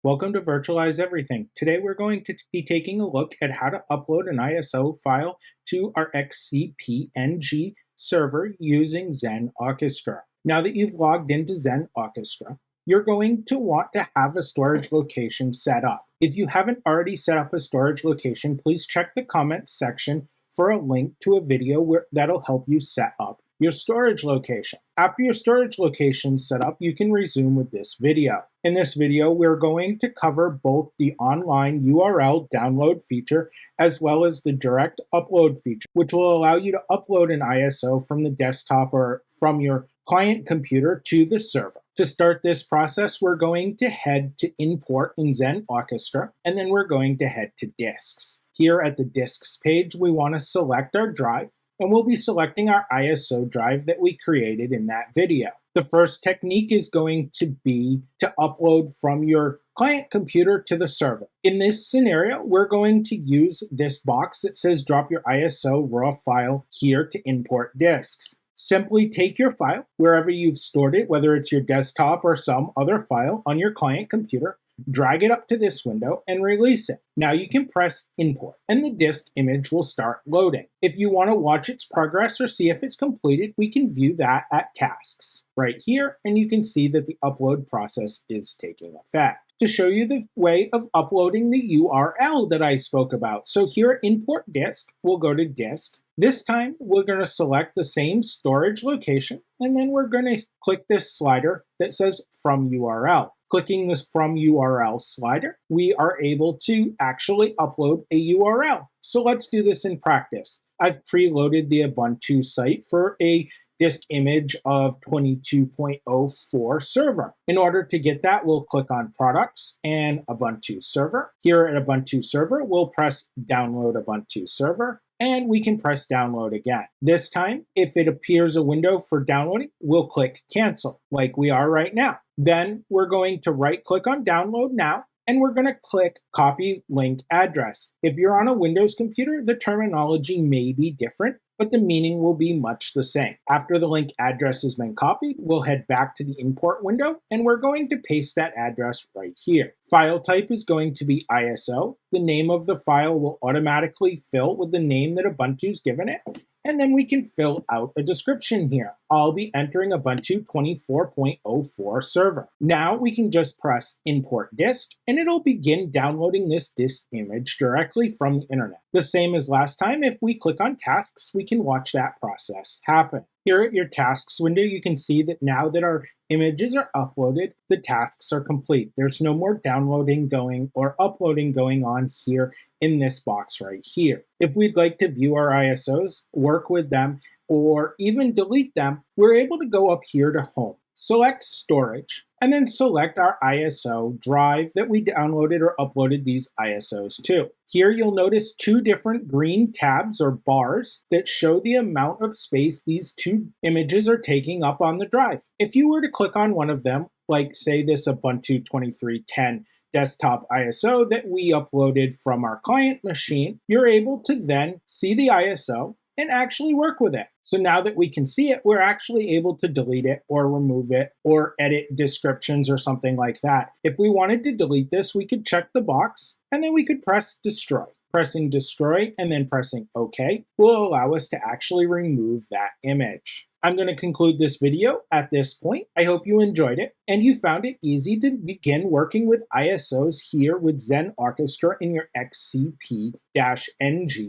Welcome to Virtualize Everything. Today we're going to be taking a look at how to upload an ISO file to our XCP-ng server using Xen Orchestra. Now that you've logged into Xen Orchestra, you're going to want to have a storage location set up. If you haven't already set up a storage location, please check the comments section for a link to a video that'll help you set up your storage location. After your storage location is set up, you can resume with this video. In this video, we're going to cover both the online URL download feature as well as the direct upload feature, which will allow you to upload an ISO from the desktop or from your client computer to the server. To start this process, we're going to head to Import in Xen Orchestra, and then we're going to head to Disks. Here at the Disks page, we want to select our drive, and we'll be selecting our ISO drive that we created in that video. The first technique is going to be to upload from your client computer to the server. In this scenario, we're going to use this box that says drop your ISO raw file here to import disks. Simply take your file, wherever you've stored it, whether it's your desktop or some other file on your client computer, drag it up to this window and release it. Now you can press import and the disk image will start loading. If you want to watch its progress or see if it's completed, we can view that at tasks right here, and you can see that the upload process is taking effect. To show you the way of uploading the URL that I spoke about. So here at import disk, we'll go to disk. This time we're going to select the same storage location, and then we're going to click this slider that says from URL. Clicking this from URL slider, we are able to actually upload a URL. So let's do this in practice. I've preloaded the Ubuntu site for a disk image of 22.04 server. In order to get that, we'll click on Products and Ubuntu Server. Here at Ubuntu Server, we'll press Download Ubuntu Server, and we can press download again. This time, if it appears a window for downloading, we'll click cancel, like we are right now. Then we're going to right click on download now, and we're going to click copy link address. If you're on a Windows computer, the terminology may be different, but the meaning will be much the same. After the link address has been copied, we'll head back to the import window, and we're going to paste that address right here. File type is going to be ISO. The name of the file will automatically fill with the name that Ubuntu's given it, and then we can fill out a description here. I'll be entering Ubuntu 24.04 server. Now we can just press import disk, and it'll begin downloading this disk image directly from the internet. The same as last time, if we click on tasks, we can watch that process happen. Here at your tasks window, you can see that now that our images are uploaded, the tasks are complete. There's no more downloading going or uploading going on here in this box right here. If we'd like to view our ISOs, work with them, or even delete them, we're able to go up here to Home. Select Storage, and then select our ISO drive that we downloaded or uploaded these ISOs to. Here you'll notice two different green tabs or bars that show the amount of space these two images are taking up on the drive. If you were to click on one of them, like say this Ubuntu 23.10 desktop ISO that we uploaded from our client machine, you're able to then see the ISO and actually work with it. So now that we can see it, we're actually able to delete it or remove it or edit descriptions or something like that. If we wanted to delete this, we could check the box and then we could press destroy. Pressing destroy and then pressing OK will allow us to actually remove that image. I'm going to conclude this video at this point. I hope you enjoyed it and you found it easy to begin working with ISOs here with Xen Orchestra in your XCP-ng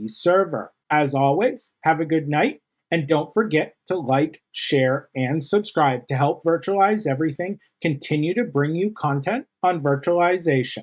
server. As always, have a good night, and don't forget to like, share, and subscribe to help Virtualize Everything continue to bring you content on virtualization.